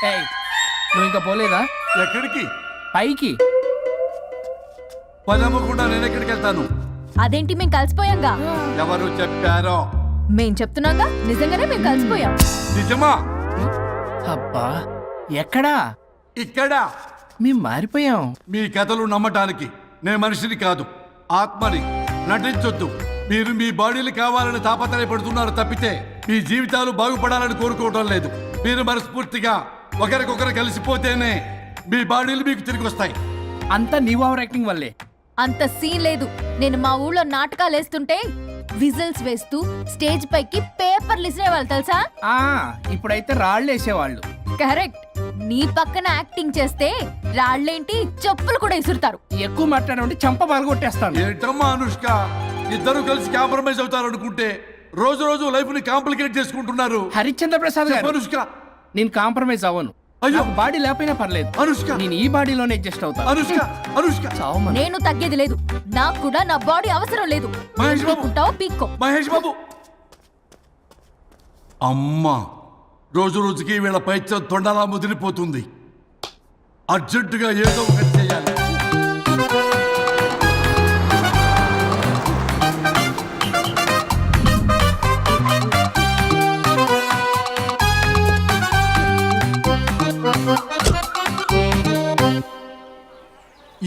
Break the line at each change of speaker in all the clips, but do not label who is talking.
ఏయ్, నువ్వు ఇంకా పోలేదా?
ఎక్కడికి?
పైకి.
పని అమ్మకుండా నేను ఎక్కడికి వెళ్తాను?
అదేంటి మేము కలిసిపోయాంగా?
ఎవరు చెప్పారో?
మేం చెప్తున్నాగా, నిజంగానే మేము కలిసిపోయాం.
నిజమా?
అబ్బా, ఎక్కడా?
ఇక్కడ.
మేము మారిపోయాం.
మీ కథలు నమ్మటానికి నేను మనిషిని కాదు, ఆత్మని. నటించొద్దు. మీరు మీ బాడీలు కావాలని తాపత్రయపడుతున్నారు తప్పితే మీ జీవితాలు బాగుపడాలని కోరుకోవడం లేదు. మీరు మనస్ఫూర్తిగా ఒకరికొకరు కలిసిపోతేనే మీ బాడీలు మీకు తిరిగి వస్తాయి.
అంతా నీ ఓవర్ యాక్టింగ్ వల్లే.
అంత సీన్ లేదు. నేను మా ఊళ్ళో నాటకాలు వేస్తుంటే విజిల్స్ వేస్తూ స్టేజ్ పైకి పేపర్లు ఇసిరేవాళ్ళు తెలుసా?
ఆ ఇప్పుడైతే రాళ్ళు వేసేవాళ్ళు.
కరెక్ట్. నీ పక్కన యాక్టింగ్ చేస్తే రాళ్ళేంటి, చెప్పులు కూడా ఇసురుతారు.
ఎక్కువ మాట్లాడమంటే చంప బాలగొట్టేస్తాను.
ఏంటమ్మా అనుష్క, ఇద్దరు కలిసి కాంప్రమైజ్ అవుతారు అనుకుంటే రోజు రోజు లైఫ్ ని కాంప్లికేట్ చేసుకుంటున్నారు.
హరిశ్చంద్ర ప్రసాద్ గారు,
అనుష్క,
నేను కాంప్రమైజ్ అవ్వను.
అయ్యో.
నాకు బాడీ లేకపోయినా పర్లేదు.
అనుష్క,
నేను ఈ బాడీలోనే అడ్జస్ట్ అవుతాను.
అనుష్క, అనుష్క.
చావమను.
నేను తగ్గేది లేదు. నాకు కూడా నా బాడీ అవసరం లేదు.
మహేష్ బాబు.
పీక్కుంటావో పీక్కో.
మహేష్ బాబు. అమ్మా, రోజు రోజుకి వీళ్ళ పైత్యం తొండలా ముదిరిపోతుంది. అర్జెంటుగా ఏదో ఒకటి చేయాలి.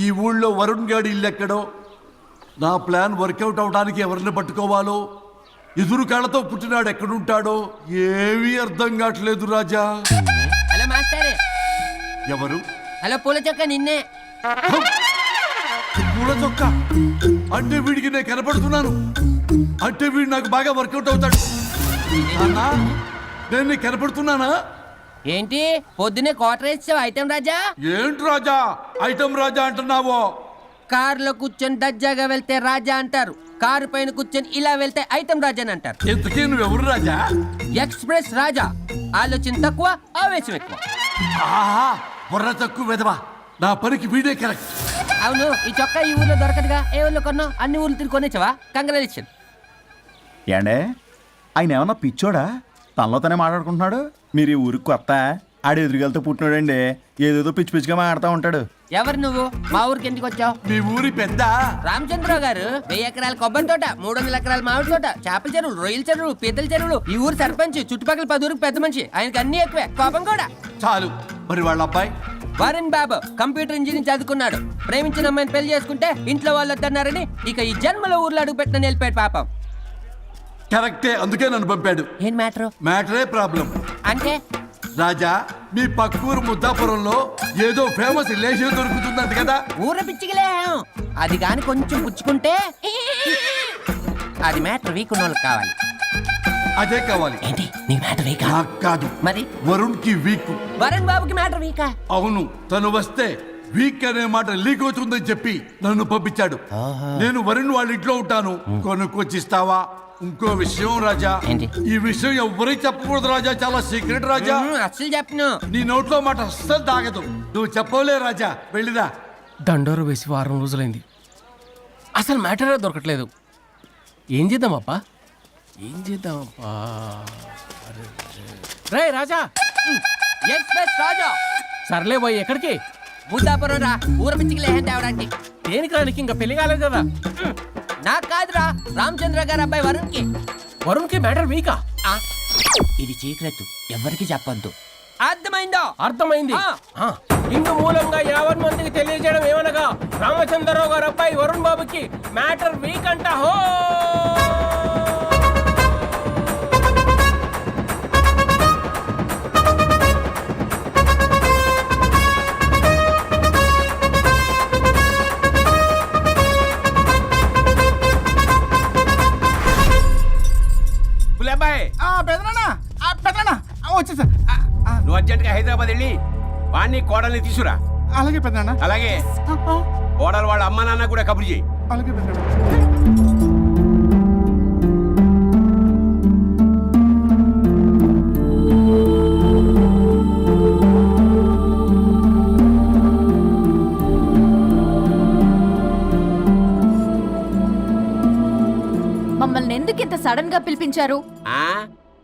ఈ ఊళ్ళో వరుణ్ గాడి ఇల్లు ఎక్కడో, నా ప్లాన్ వర్కౌట్ అవడానికి ఎవరిని పట్టుకోవాలో, ఎదురు కాళ్ళతో పుట్టినాడు ఎక్కడుంటాడో ఏమీ అర్థం కావట్లేదు రాజా.
Hello master.
ఎవరు?
హలో పూల చొక్క నిన్నే.
పూల చొక్క అంటే వీడికి నేను కనపడుతున్నాను. అంటే వీడు నాకు బాగా వర్కౌట్ అవుతాడు. నాన్నా, నేను నీకు కనపడుతున్నానా?
ఏంటి పొద్దునే క్వార్టర్ ఇచ్చావు ఐటమ్ రాజా?
ఏంటి రాజా ఐటమ్ రాజా అంటున్నావో?
కారులో కూర్చొని దజ్జాగా వెళ్తే రాజా అంటారు, కారు పైన కూర్చొని ఇలా వెళ్తే ఐటమ్ రాజా అని అంటారు.
ఇంతకీ నువ్వెవరు రాజా?
ఎక్స్ప్రెస్ రాజా. ఆలోచన తక్కువ, ఆవేశం ఎక్కువ.
ఆహా, బుర్ర తక్కువ వెదవా. నా పనికి వీడే కరెక్ట్.
అవును, ఈ చొక్కా ఈ ఊర్లో దొరకదుగా. ఏ ఊర్లో కొన్నావు? అన్ని ఊర్లు తిరిగి కొనేచ్చావా? కంగ్రాచులేషన్.
ఏండే, ఆయన ఏమన్నా పిచ్చోడా? తనలో తనే మాట్లాడుకుంటున్నాడు. మీరు ఈ ఊరికి కొత్త? ఆడు ఎదురుగలతో పుట్టినాడండి, ఏదేదో పిచ్చి పిచ్చిగా మాట్లాడుతూ ఉంటాడు.
ఎవరు నువ్వు? మా ఊరికి ఎందుకు వచ్చావు?
మీ ఊరి పెద్ద
రామచంద్రరావు గారు 1000 ఎకరాల కొబ్బరి తోట, 300 ఎకరాల మామిడి తోట, చేపల చెరువులు, రొయ్యల చెరువులు, పీతల చెరువులు. ఈ ఊరు సర్పంచ్, చుట్టుపక్కల 10 ఊరికి పెద్ద మనిషి. ఆయనకి అన్ని ఎక్కువే, కోపం కూడా.
చాలు. మరి వాళ్ళ అబ్బాయి?
వరుణ్ బాబు కంప్యూటర్ ఇంజనీరింగ్ చదువుకున్నాడు. ప్రేమించిన అమ్మాయిని పెళ్లి చేసుకుంటే ఇంట్లో వాళ్ళు వద్దన్నారని ఇక ఈ జన్మలో ఊర్లో అడుగు పెట్టిన నిలిపాడు పాపం.
కరెక్టే, అందుకే నన్ను పంపాడు.
ఏం మ్యాటర్?
మ్యాటరే ప్రాబ్లం.
అంటే
రాజా, మీ పక్కూరు ముద్దాపురంలో ఏదో ఫేమస్ రిలేషన్ దొరుకుతుందంట కదా?
ఊర పిచ్చికిలే. అది కాని కొంచెం పుచ్చుకుంటే అది మ్యాటర్ వీక్ ఉన్న వాళ్ళకి కావాలి.
అదే కావాలి.
ఏంటి నీ మ్యాటర్ వీకా?
నాకు కాదు,
మరి
వరుణ్ కి వీక్.
వరుణ్ బాబుకి మ్యాటర్ వీకా?
అవును, తను వస్తే వీక్ అనే మాట లీక్ అవుతుందని చెప్పి నన్ను పంపించాడు. నేను వరుణ్ వాళ్ళ ఇంట్లో ఉంటాను, కొనుక్కొచ్చిస్తావా? ఇంకో విషయం రాజా,
ఏంటి?
ఈ విషయం ఎవరికి చెప్పకూడదు రాజా, చాలా సీక్రెట్ రాజా.
అస్సలు చెప్పను.
నీ నోట్లో మాట అస్సలు తాగదు. నువ్వు చెప్పవలే రాజా, వెళ్ళిరా.
దండోరు వేసి వారం రోజులైంది, అసలు మ్యాటరే దొరకట్లేదు. ఏం చేద్దామప్పా? ఏం చేద్దామప్పా? రే రాజా.
ఎక్స్ప్రెస్ రాజా.
సర్లే పోయి ఎక్కడికి?
ముద్దాపురం రా, ఊర పిచ్చికిలే తేవడానికి.
దేనికి రానికి? ఇంకా పెళ్లి కాలేదు కదా.
నాకు కాదురా, రామచంద్ర గారు అబ్బాయి వరుణ్ కి.
వరుణ్కి మ్యాటర్ వీకా?
ఇది సీక్రెట్, ఎవరికి చెప్పొద్దు. అర్థమైందో?
అర్థమైంది.
ఆ.
ఇందు మూలంగా 50 మందికి తెలియజేయడం ఏమనగా, రామచంద్రరావు గారు అబ్బాయి వరుణ్ బాబుకి మ్యాటర్ వీక్ అంట. హో
వచ్చేసా.
నువ్వు అర్జెంట్గా హైదరాబాద్ వెళ్ళి వాణ్ణి కోడల్ని తీసురా.
అలాగే పెద్దనా.
అలాగే కోడలు వాళ్ళ అమ్మ నాన్న కూడా కబురు చేయి.
అలాగే పెద్దనా.
మమ్మల్ని ఎందుకు ఇంత సడన్ గా పిలిపించారు?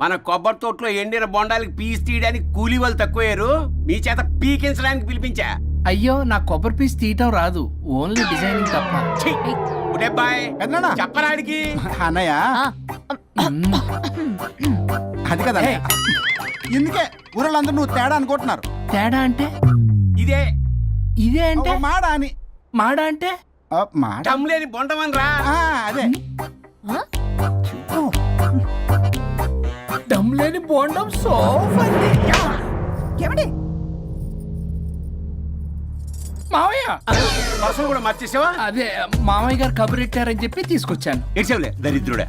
మన కొబ్బరి తోటలో ఎండిన బొండాలకి పీస్ తీయడానికి కూలీ వాళ్ళు తక్కువయ్యారు, మీ చేత పీకించడానికి పిలిపించా.
అయ్యో నా కొబ్బరి పీస్ తీయటం రాదు, ఓన్లీ డిజైనింగ్ తప్ప.
ఛీ! ఉడబ్బాయ్,
పెద్దనాన్న.
చెప్పరాడికి.
అన్నయ్య అది కదా ఇందుకే ఊరలందరూ నువ్వు తేడా అనుకుంటున్నారు.
తేడా అంటే
ఇదే
ఇదే అంటే
మాడ అని
మాడ అంటే
మాట
టమ్లేని బొండమని రా.
అదే
దమ్ లేని బోండం సోఫండి.
ఏమండి
మావయ్య
పర్సలు కూడా మర్చేసావా?
అదే మామయ్య గారు కబురెట్టారని చెప్పి తీసుకొచ్చాను.
ఏడ్చావులే దరిద్రుడా.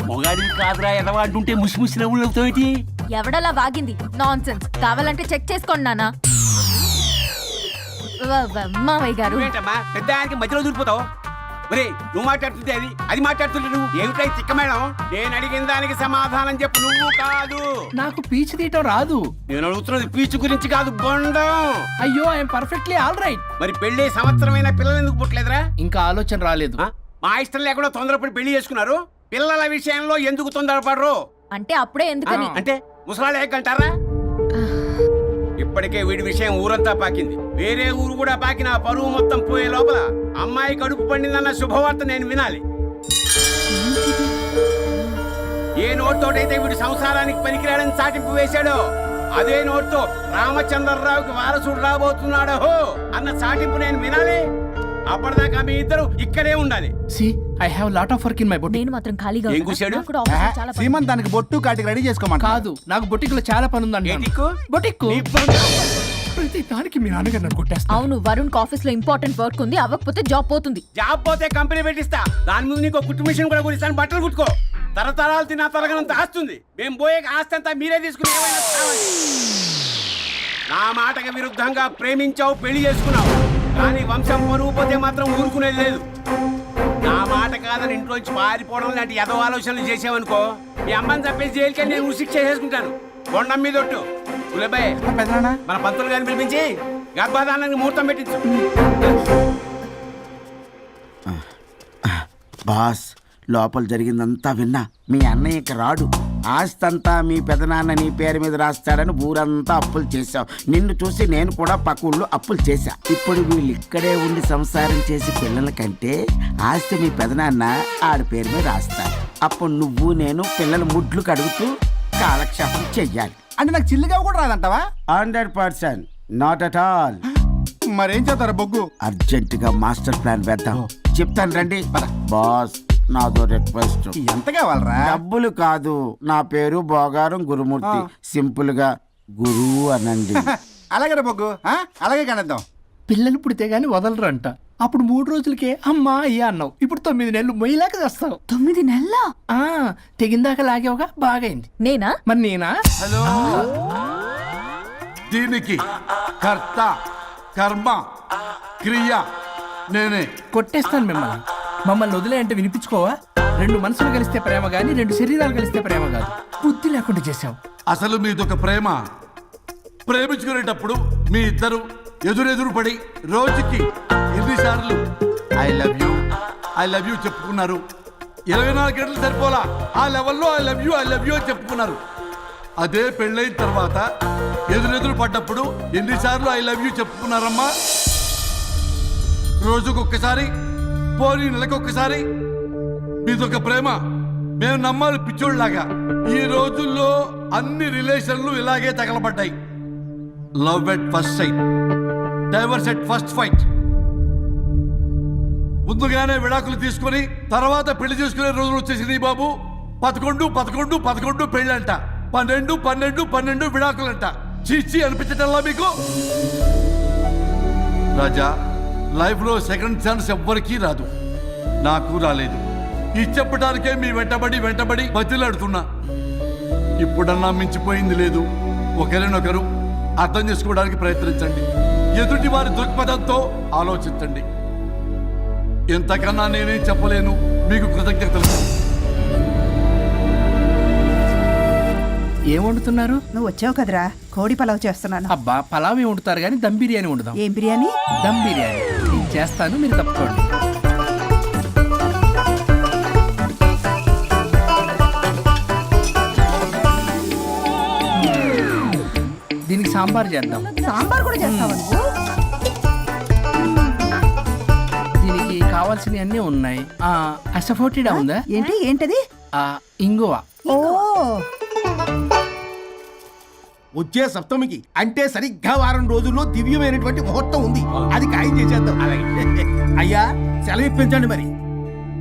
మొగాడివి కాదురా ఎదవా అంటుంటే ముసి ముసి నవ్వులు అవుతావేంటి?
ఎవడలా వాగింది? Nonsense. కావాలంటే చెక్ చేసుకోండి నాన్న. మావయ్య గారు
నువ్వేంటమ్మా పెద్ద ఆయనకి మధ్యలో దూరిపోతావు? ఒరే నువ్వు మాట్లాడుతుంటే అది మాట్లాడుతుంటే నువ్వు ఏమిటై చిక్క మేడం? నేను అడిగిన దానికి సమాధానం చెప్పు, నువ్వు కాదు.
నాకు పీచు తీయటం రాదు.
నేను అడుగుతున్నది పీచు గురించి కాదు, బొండం.
అయ్యో ఐఎమ్ పర్ఫెక్ట్లీ ఆల్ రైట్.
మరి పెళ్లి సంవత్సరమైన పిల్లలు ఎందుకు పుట్టలేదురా?
ఇంకా ఆలోచన రాలేదు.
ఆ? మా ఇష్టం లేకుండా తొందరపడి పెళ్లి చేసుకున్నారు. పిల్లల విషయంలో ఎందుకు తొందరపడరు?
అంటే అప్పుడే ఎందుకని?
అంటే ముసలాళ్ళు ఏకంటారా? ఇప్పటికే వీడి విషయం ఊరంతా పాకింది, వేరే ఊరు కూడా పాకిన ఆ పరువు మొత్తం పోయే లోపల అమ్మాయి కడుపు పండిందన్న శుభవార్త నేను వినాలి. ఏ నోటితోటైతే వీడు సంసారానికి పనికిరాడని చాటింపు వేశాడో అదే నోటితో రామచంద్రరావుకి వారసుడు రాబోతున్నాడో అన్న చాటింపు నేను వినాలి. అప్పటిదాకా మీ ఇద్దరు ఇక్కడే ఉండాలి.
See I have lot of work in my boutique.
నేను మాత్రం ఖాళీగా
ఏం
ఉన్నా.
కూశాడు?
నాకు కూడా ఆఫీస్లో చాలా పని.
సీమంత్ దానికి బొట్టు కాటికి రెడీ చేసుకోమంట.
కాదు, నాకు బొటిక్ లో చాలా పని ఉందండి.
ఏంటిక్కు?
బొటిక్
నీ బొండం.
ప్రతి దానికి మీ నాన్నగారు నన్ను కొట్టేస్తా.
అవును, వరుణ్ ఆఫీస్ లో ఇంపార్టెంట్ వర్క్ ఉంది, అవ్వకపోతే జాబ్ పోతుంది.
జాబ్ పోతే కంపెనీ పెట్టిస్తా, దాని ముందు నీకు కుట్టు మిషన్ కూడా కురిస్తాను, బట్టలు కుట్టుకో. తరతరాలు తిన్నా తరగనంత ఆస్తుంది. మేము పోయే ఆస్తి అంతా మీరే తీసుకుని ఏమైనా కావాలి. నా మాటకి విరుద్ధంగా ప్రేమించావు, పెళ్లి చేసుకున్నావు, కానీ వంశం పరువు పోతే మాత్రం ఊరుకునేది లేదు. నా మాట కాదని ఇంట్లోంచి పారిపోవడం లాంటి ఎదో ఆలోచనలు చేసావనుకో, మీ అమ్మని చంపేసి జైలుకి నేను ఉసిక్ చేసుకుంటాను. కొండం మీద ఒట్టు. ఉలబాయ్,
పెద్దనాన్న
మన పంతులు గారిని పిలిపించి గర్భధానానికి ముహూర్తం పెట్టించు.
బాస్, లోపల జరిగిందంతా విన్నా. మీ అన్నయ్యకి రాడు, ఆస్తంతా మీ పెదనాన్న నీ పేరు మీద రాస్తాడని ఊరంతా అప్పులు చేశావు. నిన్ను చూసి నేను కూడా పక్క ఊళ్ళో అప్పులు చేశా. ఇప్పుడు వీళ్ళు ఇక్కడే ఉండి సంసారం చేసి పిల్లల కంటే ఆస్తి మీ పెదనాన్న ఆడి పేరు మీద రాస్తాడు. అప్పుడు నువ్వు నేను పిల్లల ముడ్లు కడుగుతూ కాలక్షేపం చెయ్యాలి.
అంటే నాకు చిల్లిగా కూడా రాదంటావా?
100% నాట్ అట్ ఆల్.
మరేం చేస్తారు బొగ్గు?
అర్జెంటుగా మాస్టర్ ప్లాన్ వేద్దాం. చెప్తాను రండి. బాస్, నాదో రిక్వెస్ట్.
ఎంత కావాలరా?
డబ్బులు కాదు, నా పేరు బోగారం గురుమూర్తి. సింపుల్ గా గురువు అనండి.
అలాగే బొగ్గు, అలాగే కనేద్దాం.
పిల్లలు పుడితే గానీ వదలరంట. అప్పుడు 3 రోజులకే అమ్మా అయ్యా అన్నావు, ఇప్పుడు 9 నెలలు మొయ్యలాగా చేస్తావు.
9 నెలల
తెగిందాక లాగేవగా, బాగైంది.
నేనా?
మరి నేనా?
హలో, దీనికి కర్త కర్మ క్రియ నేనే.
కొట్టేస్తాను మిమ్మల్ని. మమ్మల్ని వదిలే అంటే వినిపించుకోవా? 2 మనసులు కలిస్తే ప్రేమ గాని 2 శరీరాలు కలిస్తే ప్రేమ కాదు. బుద్ధి లేకుండా చేసావు.
అసలు మీదొక ప్రేమ. ప్రేమించుకునేటప్పుడు మీ ఇద్దరు ఎదురెదురు పడి రోజుకి ఎన్నిసార్లు ఐ లవ్ యూ చెప్పుకున్నారు? 24 గంటలు సరిపోలా, ఆ లెవెల్లో ఐ లవ్ యూ అని చెప్పుకున్నారు. అదే పెళ్ళైన తర్వాత ఎదురెదురు పడ్డప్పుడు ఎన్నిసార్లు ఐ లవ్ యూ చెప్పుకున్నారమ్మా? రోజుకొక్కసారి, పోనీ నెలకొక్కసారి. మీదొక ప్రేమ. మేము నమ్మాలి పిచ్చోళ్ళలాగా. ఈ రోజుల్లో అన్ని రిలేషన్లు ఇలాగే తగలబడ్డాయి. Love at first sight, divorce at first fight. ముందుగానే విడాకులు తీసుకొని తర్వాత పెళ్లి చేసుకునే రోజులు వచ్చేసింది బాబు. 11 పెళ్ళంట, 12 విడాకులంట. చీచి అనిపించటల్లా మీకు? రాజా, లైఫ్ లో సెకండ్ ఛాన్స్ ఎవ్వరికీ రాదు, నాకు రాలేదు. ఈ చెప్పడానికే మీ వెంటబడి బతిలాడుతున్నా. ఇప్పుడన్నా మించిపోయింది లేదు. ఒకరినొకరు అర్థం చేసుకోవడానికి ప్రయత్నించండి. ఎదుటి వారి దృక్పథంతో ఆలోచించండి. ఎంతకన్నా నేనేం చెప్పలేను. మీకు కృతజ్ఞతలు.
ఏం వండుతున్నారు?
నువ్వు వచ్చావు కదరా, కోడి పలావ్ చేస్తున్నాను.
అబ్బా, పలావ్ వండుతారు కానీ దమ్ బిర్యానీ వండుదాం.
ఏం బిర్యానీ?
దమ్ బిర్యానీ నేను చేస్తాను, మీరు తప్పుకోండి. సాంబార్ చేద్దాం.
సాంబార్ కూడా చేస్తావా నువ్వు?
దీనికి కావాల్సినవి అన్నీ ఉన్నాయి. అసఫోటిడా ఉందా?
ఏంటి ఏంటది?
ఇంగువ.
ఓ
వచ్చే సప్తమికి అంటే సరిగ్గా వారం రోజుల్లో దివ్యమైనటువంటి ముహూర్తం ఉంది. అది ఖాయం చేసేద్దాం. అయ్యా సెలవు ఇప్పించండి మరి.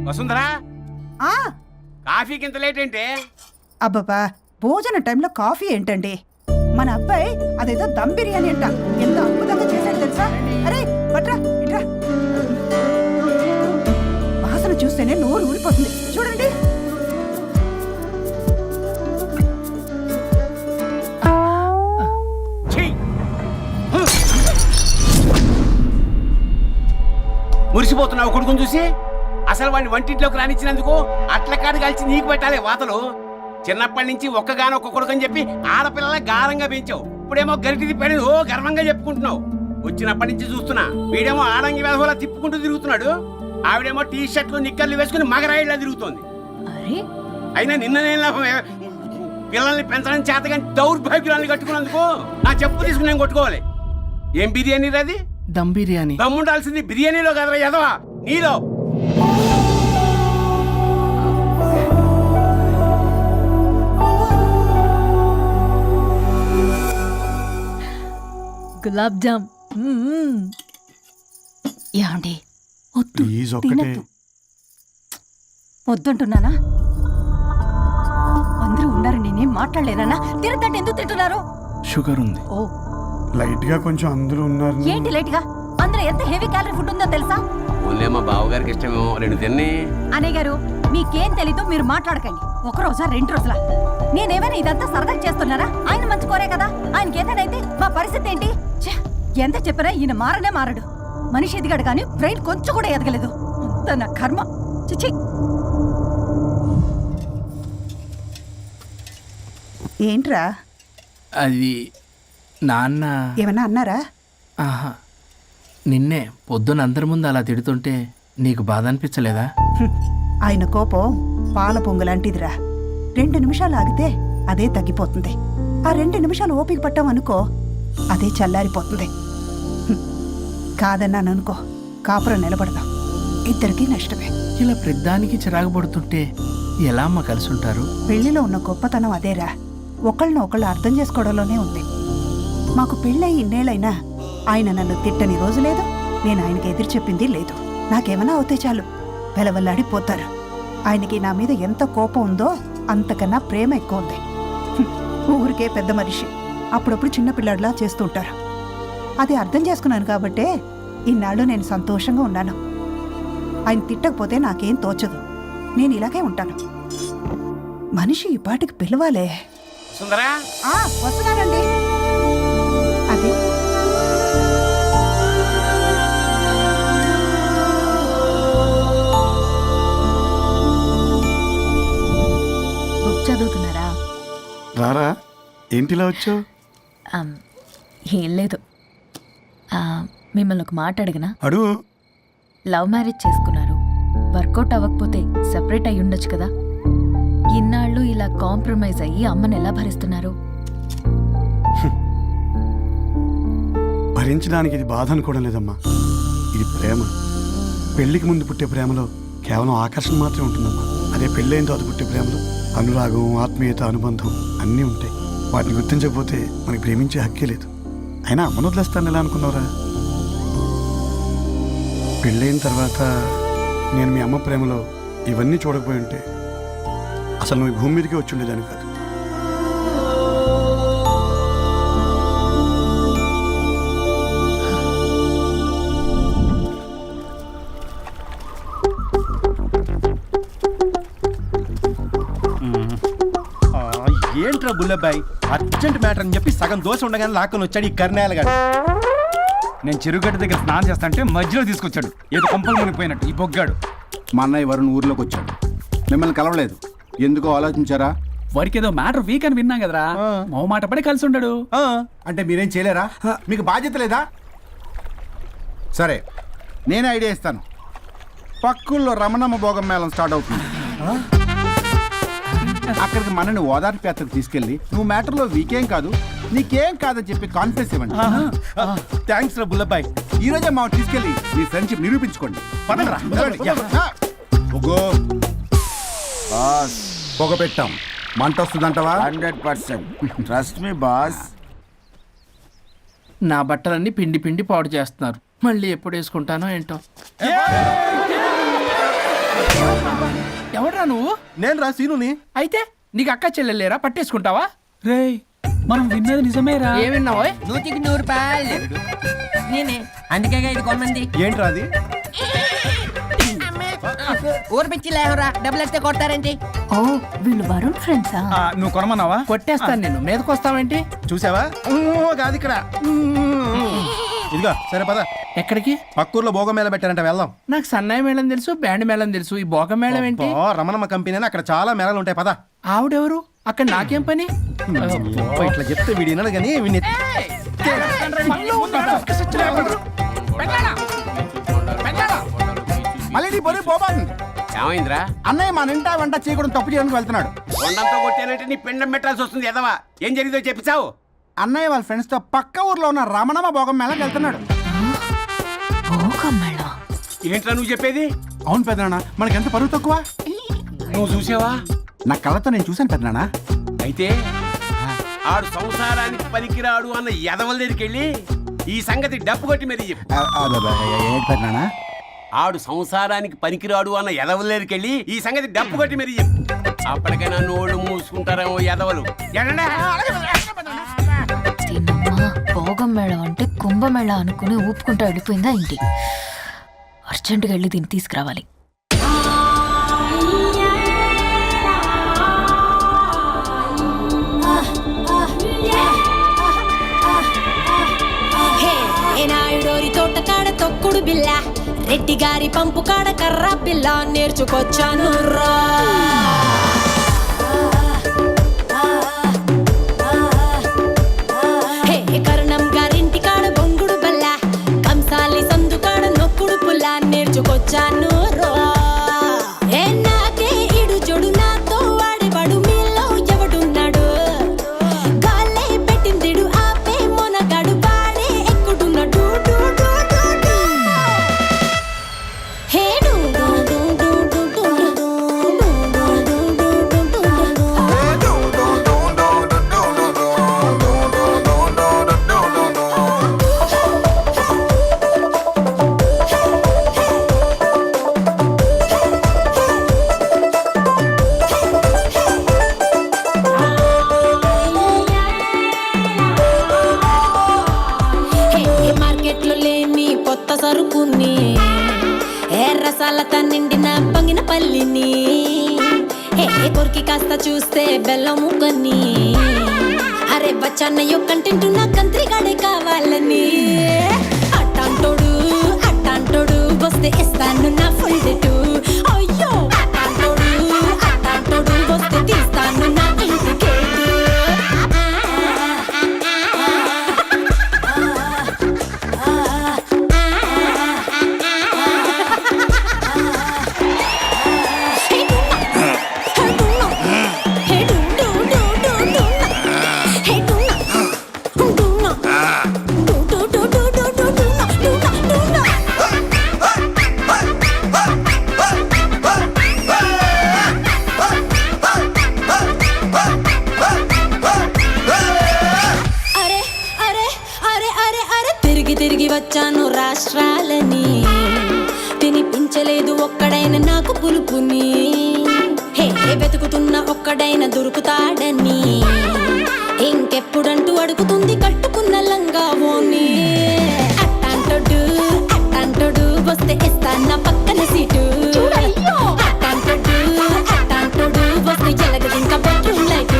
వసుంధరా,
ఆ
కాఫీకి ఇంత లేట్ ఏంటి?
అబ్బబ్బా, భోజన టైంలో కాఫీ ఏంటండి? మన అబ్బాయి అదేదో దమ్ బిర్యానీ అంట, ఎంత అద్భుతంగా చేశాడు తెలుసా? అరే పట్రా ఇట్రా. వాసన చూస్తేనే నోరు ఊరిపోతుంది. చూడండి.
మురిసిపోతున్నావు కొడుకుని చూసి. అసలు వాడిని వంటింట్లోకి రానిచ్చినందుకు అట్ల కాడు కలిసి నీకు పెట్టాలి వాతలు. చిన్నప్పటి నుంచి ఒక్కగానొక్క కొడుకు అని చెప్పి ఆడపిల్లల గారంగా పెంచావు. ఇప్పుడేమో గరిటి తిప్పాడు ఓ గర్వంగా చెప్పుకుంటున్నావు. వచ్చినప్పటి నుంచి చూస్తున్నా, వీడేమో ఆడంగి వేధవలా తిప్పుకుంటూ తిరుగుతున్నాడు, ఆవిడేమో టీ షర్ట్లు నిక్కర్లు వేసుకుని మగరాయిలా తిరుగుతోంది. అయినా నిన్న నేను లాభమే, పిల్లల్ని పెంచడం చేతగాని దౌర్భాగ్యాన్ని కట్టుకున్నందుకు నా చెప్పు తీసుకుని నేను కొట్టుకోవాలి. ఏం బిర్యానీ రాది?
దమ్ బిర్యానీ.
దమ్ముండాల్సింది బిర్యానీలో కదరా ఎదవా, నీలో.
గులాబ్ జామ్. ఏమండి వద్దు, తినద్దు. వద్దంటున్నానా? అందరూ ఉన్నారు, నేనేం మాట్లాడలేనా? తినద్దంటే ఎందుకు తింటున్నారు?
షుగర్ ఉంది.
ఓ
లైట్ గా కొంచెం అందరూ ఉన్నారు.
ఏంటి లైట్ గా? అందులో ఎంత హెవీ క్యాలరీ ఫుడ్ ఉందో తెలుసా?
ఓన్లీ మా బావగారికి ఇష్టమేమో, 2 తిన్ని.
అనే గారు, మీకేం తెలీదు, మీరు మాట్లాడకండి. ఒక రోజా 2 రోజులా? నేనేమైనా ఇదంతా సరదా చేస్తున్నారా? ఆయన మంచి కోరే కదా. ఆయనకి ఏదైతే మా పరిస్థితి ఏంటి? ఛే, ఎంత చెప్పినా ఈయన మారనే మారడు. మనిషి ఎదిగాడు కానీ బ్రెయిన్ కొంచెం కూడా ఎదగలేదు. అంత నా కర్మ. చిచి.
ఏంట్రా?
అది నాన్న.
ఏమన్నా అన్నారా?
ఆహా, నిన్నే పొద్దున అందరి ముందు అలా తిడుతుంటే నీకు బాధ అనిపించలేదా?
ఆయన కోపం పాల పొంగులాంటిదిరా. 2 నిమిషాలు ఆగితే అదే తగ్గిపోతుంది. ఆ 2 నిమిషాలు ఓపిక పట్టామనుకో, అదే చల్లారిపోతుంది. కాదన్నాననుకో, కాపురం నిలబడదాం. ఇద్దరికీ నష్టమే.
ఇలా ప్రతిదానికి చిరాకు పడుతుంటే ఎలా అమ్మ కలిసి ఉంటారు?
పెళ్లిలో ఉన్న గొప్పతనం అదేరా, ఒకళ్ళని ఒకళ్ళు అర్థం చేసుకోవడంలోనే ఉంది. మాకు పెళ్ళయి ఇన్నేళ్ళైనా ఆయన నన్ను తిట్టని రోజు లేదు, నేను ఆయనకి ఎదురు చెప్పింది లేదు. నాకేమైనా అవుతే చాలు వెలవల్లాడిపోతారు. ఆయనకి నా మీద ఎంత కోపం ఉందో అంతకన్నా ప్రేమ ఎక్కువ ఉంది. ఊరికే పెద్ద మనిషి, అప్పుడప్పుడు చిన్నపిల్లాడిలా చేస్తుంటారు. అది అర్థం చేసుకున్నాను కాబట్టే ఇన్నాళ్ళు నేను సంతోషంగా ఉన్నాను. ఆయన తిట్టకపోతే నాకేం తోచదు, నేను ఇలాగే ఉంటాను. మనిషి ఈ పాటికి పిలవాలే.
సుందరా,
వస్తున్నానండి. అది
బుక్ చదువుతున్నారా?
రారా, ఏంటిలా వచ్చావు?
ఏం లేదు, మిమ్మల్ని ఒక మాట అడిగినా?
అడుగు.
లవ్ మ్యారేజ్ చేసుకున్నారు, వర్కౌట్ అవ్వకపోతే సెపరేట్ అయ్యి ఉండొచ్చు కదా. ఇన్నాళ్ళు ఇలా కాంప్రమైజ్ అయ్యి అమ్మని ఎలా భరిస్తున్నారు?
భరించడానికి ఇది బాధ అనుకోవడం లేదమ్మా, ఇది ప్రేమ. పెళ్లికి ముందు పుట్టే ప్రేమలో కేవలం ఆకర్షణ మాత్రమే ఉంటుందమ్మా. అదే పెళ్ళైన తర్వాత పుట్టే ప్రేమలో అనురాగం, ఆత్మీయత, అనుబంధం అన్నీ ఉంటాయి. వాటిని గుర్తించకపోతే మనకి ప్రేమించే హక్కే లేదు. అయినా అమ్మను వదిలేస్తాను ఎలా అనుకున్నావురా? పెళ్ళైన తర్వాత నేను మీ అమ్మ ప్రేమలో ఇవన్నీ చూడకపోయి ఉంటే అసలు నువ్వు భూమి మీదకి వచ్చి ఉండేదాన్ని కాదు.
ఏంట్రా బుల్లబ్బాయి, అర్జెంట్ మ్యాటర్ అని చెప్పి సగం దోశ ఉండగానే లాక్కొని వచ్చాడు ఈ కర్ణాల గారు.
నేను చెరుగడ్డ దగ్గర స్నానం చేస్తాంటే మధ్యలో తీసుకొచ్చాడు, ఏదో కొంపలు మునిగిపోయినట్టు ఈ బొగ్గాడు.
మా అన్నయ్య వరుణ్ ఊర్లోకి వచ్చాడు, మిమ్మల్ని కలవలేదు. ఎందుకో ఆలోచించారా?
వాడికి ఏదో మ్యాటర్ వీక్ అని విన్నాం కదరా, మో మాట పడి కలిసి ఉండడు.
అంటే మీరేం చేయలేరా? మీకు బాధ్యత లేదా? సరే, నేనే ఐడియా ఇస్తాను. పక్కుల్లో రమణమ్మ భోగం మేళం స్టార్ట్ అవుతుంది.
అక్కడికి మనని ఓదార్పు యాత్రకు తీసుకెళ్ళి నువ్వు మ్యాటర్లో వీకేం కాదు నీకేం కాదని చెప్పి కాన్ఫిడెన్స్ ఇవ్వండి. థ్యాంక్స్ రా బుల్లబ్బాయ్. ఈ రోజే మా తీసుకెళ్ళి మీ ఫ్రెండ్షిప్ నిరూపించుకోండి. పదండ్రా. పొగ పెట్టాం, మంట వస్తుందంటవా?
100%. Trust me boss.
నా బట్టలన్నీ పిండి పిండి పాడు చేస్తున్నారు. మళ్ళీ ఎప్పుడు వేసుకుంటానో ఏంటో. ఎవడ్రా నువ్వు?
నేను రా సీనుని.
అయితే నీకు అక్క చెల్లెలేరా? పట్టేసుకుంటావా?
రేయ్ మనం విన్నది నిజమేరా?
ఏ విన్నావో?
100కి 100 రూపాయలు. నేనే అందుకే ఇది కొమ్మంది.
ఏంట్రా అది?
ఊరు పిచ్చి లేవరా, డబ్బులు వస్తే కొడతారేంటి?
ఓ వీళ్ళు వరుణ్ ఫ్రెండ్సా?
నువ్వు కొనమన్నావా?
కొట్టేస్తాను నేను. మీదకి వస్తావేంటి?
చూసావా? కాదు ఇక్కడ. ఇదిగో సరే పద.
ఎక్కడికి?
పక్కూర్లో భోగం మేళ పెట్టారంట, వెళ్దాం.
నాకు సన్నాయి మేళం తెలుసు, బ్యాండ్ మేళం తెలుసు. ఈ భోగం మేళం ఏంటి?
రమణమ్మ కంపెనీ అని అక్కడ చాలా మేళాలు ఉంటాయి, పద.
ఆవిడెవరు? అక్కడ నాకేం పని?
ఇట్లా చెప్తే వీడి వినడు కానీ వీడిని మళ్ళీ నీ పొలి పోబాతుంది.
ఏమైందిరా?
అన్నయ్య మా నింటా వెంట చేయకూడదు తప్పు చేయడానికి వెళ్తున్నాడు.
కొండంతో కొట్టానంటే నీ పిండం పెట్టాల్సి వస్తుంది ఎదవా. ఏం జరిగిందో చెప్పిచావు?
అన్నయ్య వాళ్ళ ఫ్రెండ్స్ తో పక్క ఊర్లో ఉన్న రమణమ్మ భోగం మేళకి వెళ్తున్నాడు.
ఏంట్రా నువ్వు చెప్పేది?
అవును పెద్దనాన్న, మనకి ఎంత పరువు తక్కువ.
నువ్వు చూసావా?
నా కళ్ళతో నేను చూశాను పెద్దనాన్న.
అయితే ఆడు సంసారానికి పనికిరాడు అన్న ఎదవల దగ్గరికి వెళ్ళి ఈ సంగతి డప్పు కొట్టి మరీ చెప్పు.
ఏంటి పెద్దనాన్న?
ఆడు సంసారానికి పనికిరాడు అన్న ఎదవల దగ్గరికి వెళ్ళి ఈ సంగతి డప్పు కొట్టి మరీ చెప్పు. అప్పటికైనా నోళ్ళు మూసుకుంటారేమో ఎదవలు.
భోగం మేళ అంటే కుంభమేళ అనుకుని ఊపుకుంటూ వెళ్ళిపోయిందా ఏంటి? అర్జెంటుగా వెళ్ళి దీన్ని తీసుకురావాలి.
నాయుడోరి తోట కాడ తొక్కుడు బిల్ల, రెడ్డి గారి పంపు కాడ కర్ర పిల్ల నేర్చుకొచ్చాను రా. కరుణం గారింటి కాడ బొంగుడు బల్ల, కంసాలి సందు కాడ నొక్కుడు పుల్ల నేర్చుకొచ్చాను రా. నాకే ఇడు జొడు నాతో వాడేవాడు మీలో ఎవడున్నాడు? గాలే పెట్టిందిడు ఆపే మొనగాడు వాడే ఎక్కుడున్నాడు. మార్కెట్లో లేని కొత్త సరుకుని, ఎర్రసాలతో నిండిన పంగిన పల్లిని, కొరికి కాస్త చూస్తే బెల్లం ముక్కని, అరే బచ్చన్నయ్యో కంటెంట్ నా కంత్రిగాడే కావాలని. అట్టాంటోడు వస్తే ఇస్తాను నా ఫుల్ డేటు. అయ్యో అట్టాంటోడు వస్తే తీస్తాను నా ఇంటికేటు. తిరిగి వచ్చాను రాష్ట్రాలని, తినిపించలేదు ఒక్కడైనా నాకు పులుపుని. వెతుకుతున్న ఒక్కడైనా దొరుకుతాడని, ఇంకెప్పుడంటూ అడుగుతుంది కట్టుకున్న లంగావోని. అట్టాంటోడు వస్తే ఇస్తాను పక్కన సీటు. అట్టాంటోడు వస్తే ఎలగదు ఇంకా బెడ్రూమ్ లైట్.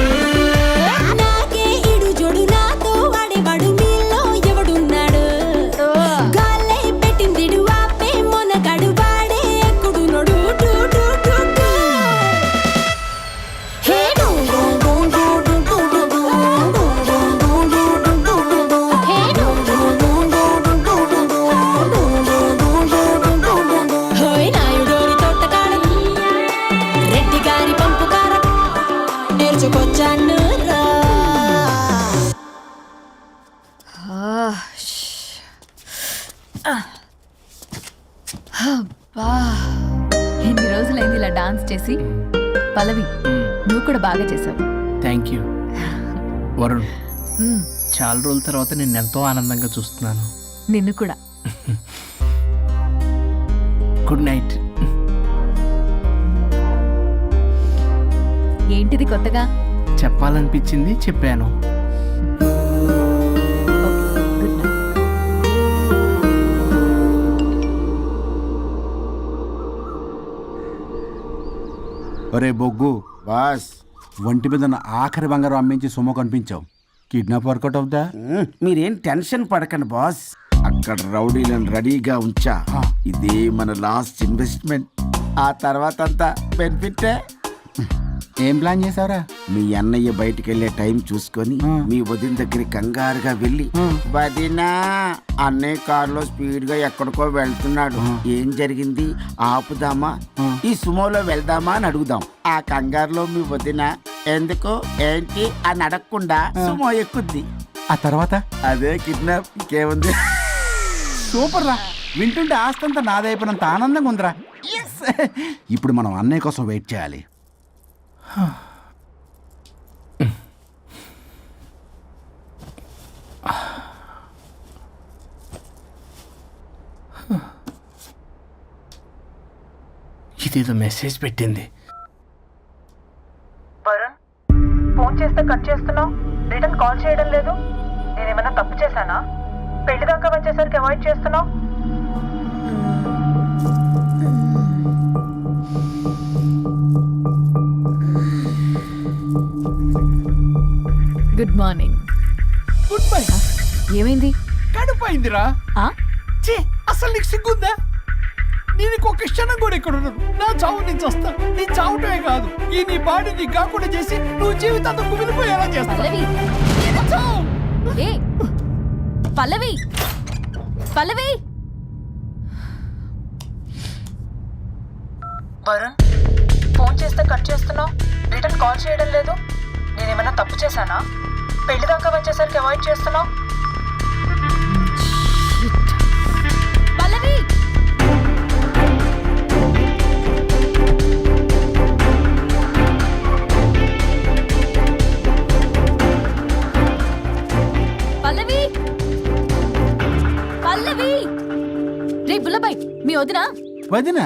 నాకే ఇడు జోడు నాతో వాడేవాడు మీలో ఎవడున్నాడు? గాలే పెట్టిందిడు ఆపే మొనగాడు వాడే ఎక్కుడు నోడు.
అబ్బా, ఎన్ని రోజులైంది ఇలా డాన్స్ చేసి. పల్లవి, నువ్వు కూడా బాగా చేసావు.
Thank you. వరుణ్, చాలా రోజుల తర్వాత నేను ఎంతో ఆనందంగా చూస్తున్నాను.
నిన్ను కూడా.
Good night.
ఏంటిది కొత్తగా?
చెప్పాలనిపించింది, చెప్పాను.
Good night.
ఒరే బొగ్గు,
బాస్,
ఒంటి మీద ఉన్న ఆఖరి బంగారం అమ్మించి సొమ్ము కనిపించావు. కిడ్నాప్ వర్కౌట్ అవుతా?
మీరేం టెన్షన్ పడకండి బాస్. అక్కడ రౌడీలను రెడీగా ఉంచా. ఇదే మన లాస్ట్ ఇన్వెస్ట్మెంట్. ఆ తర్వాత అంతా బెనిఫిటే.
ఏం ప్లాన్ చేసావురా?
మీ అన్నయ్య బయటికి వెళ్ళే టైం చూసుకొని మీ వదిన దగ్గర కంగారుగా వెళ్ళి, వదినా అన్నయ్య కారులో స్పీడ్ గా ఎక్కడికో వెళ్తున్నాడు, ఏం జరిగింది, ఆపుదామా, ఈ సుమోలో వెళ్దామా అని అడుగుదాం. ఆ కంగారులో మీ వదిన ఎందుకు ఏంటి అని అడగకుండా సుమో ఎక్కుద్ది.
ఆ తర్వాత
అదే కిడ్నాప్. ఇంకేముంది?
సూపర్ రా. వింటుంటే ఆస్తంతా నాదైపోయినంత ఆనందంగా ఉందిరా. ఇప్పుడు మనం అన్నయ్య కోసం వెయిట్ చేయాలి.
ఇదేదో మెసేజ్ పెట్టింది.
వరుణ్, ఫోన్ చేస్తే కట్ చేస్తున్నావు, రిటర్న్ కాల్ చేయడం లేదు. నేనేమైనా తప్పు చేశానా? పెళ్లి దాకా వచ్చేసరికి అవాయిడ్ చేస్తున్నావు.
Good morning.
Good bye.
ఏమైంది?
కడుపైందిరా.
ఆ?
ఛీ, అసలు నీకు సిగ్గుందా? నేను ఇంకొక క్షణం కూడా ఇక్కడ ఉన్నాను. నా చావు నేను చస్తా. నీ చావుటమే కాదు, ఈ నీ బాడీ నీకు కాకుండా చేసి నువ్వు జీవితాంతం కుమిలిపోయేలా చేస్తా.
పల్లవి,
నేను చావు.
ఏ పల్లవి, పల్లవి.
వరుణ్, ఫోన్ చేస్తే కట్ చేస్తున్నావు, రిటర్న్ కాల్ చేయడం లేదు. నేనేమైనా తప్పు చేశానా? పెళ్లి దాకా వచ్చేసరికి అవాయిడ్ చేస్తున్నావు.
పల్లవి, పల్లవి, పల్లవి. రే బుల్లబాయ్, మీ వదినా?
వదినా?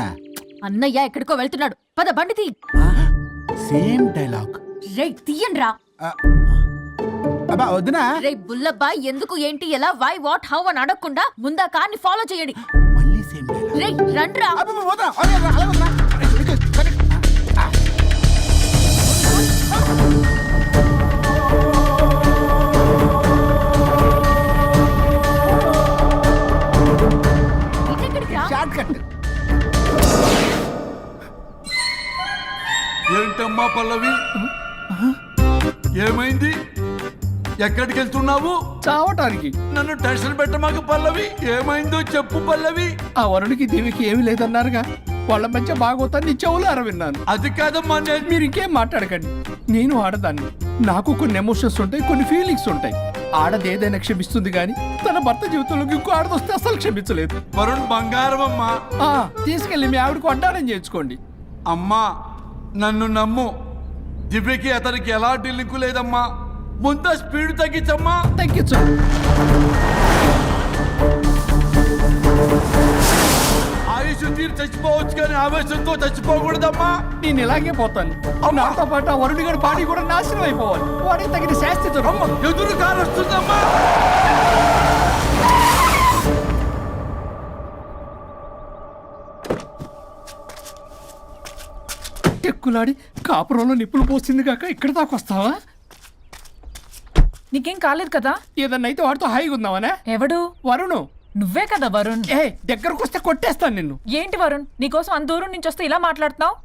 అన్నయ్య ఎక్కడికో వెళ్తున్నాడు, పద బండి తీ.
Same dialogue.
రే తీయండి రా.
అబ్బా వదినా.
రే బుల్లబాయ్, ఎందుకు ఏంటి ఎలా వై వాట్ హౌ అని అడగకుండా ముందా కార్ని ఫాలో చేయండి.
మళ్ళీ సేమ్ డైలాగ్.
రే రండ్రా.
అబ్బా వదినా, అలా వదినా.
ఇటెక్కడికి రా?
Short cut.
ఏంటమ్మా పల్లవి, ఏమైంది? ఎక్కడికి వెళ్తున్నావు?
చావటానికి.
నన్ను టెన్షన్ పెట్టమాక పల్లవి. ఏమైందో చెప్పు పల్లవి.
ఆ వరుడికి దేవికి ఏమీ లేదన్నారుగా, వాళ్ళ మధ్య బాగోతాన్ని నీ చెవులారా విన్నాను.
అది కాదమ్మా, నేను
మీరు ఇంకేం మాట్లాడకండి. నేను ఆడదాన్ని, నాకు కొన్ని ఎమోషన్స్ ఉంటాయి, కొన్ని ఫీలింగ్స్ ఉంటాయి. ఆడది ఏదైనా క్షమిస్తుంది కానీ తన భర్త జీవితంలోకి ఇంకో ఆడదొస్తే అసలు క్షమించలేదు.
వరుణ్ బంగారం అమ్మా.
తీసుకెళ్ళి మీ ఆవిడకు వడ్డానం చేయించుకోండి.
అమ్మా నన్ను నమ్ము, దివ్యకి అతనికి ఎలాంటి లింకు లేదమ్మా. ముందు స్పీడ్ తగ్గించమ్మా.
తగ్గించు.
ఆయుష్ తీరు చచ్చిపోవచ్చు కానీ ఆవేశంతో చచ్చిపోకూడదమ్మా.
నేను ఇలాగే పోతాను. నాతో పాటు ఆ వరుడి గారి బాడీ కూడా నాశనం అయిపోవాలి. వాడికి తగిన శాస్తి దొరకదు.
ఎదురు కారు వస్తుందమ్మా.
ఎక్కులాడి కాపురంలో నిప్పులు పోసింది కాక ఇక్కడ దాకా వస్తావా?
నీకేం కాలేదు కదా?
ఏదన్నా అయితే వాడితో హాయిగా ఉందామనే.
ఎవడు?
వరుణు.
నువ్వే కదా వరుణ్.
దగ్గరకు వస్తే కొట్టేస్తాను నిన్ను.
ఏంటి వరుణ్, నీకోసం అంత దూరం నుంచి వస్తే ఇలా మాట్లాడుతున్నావు?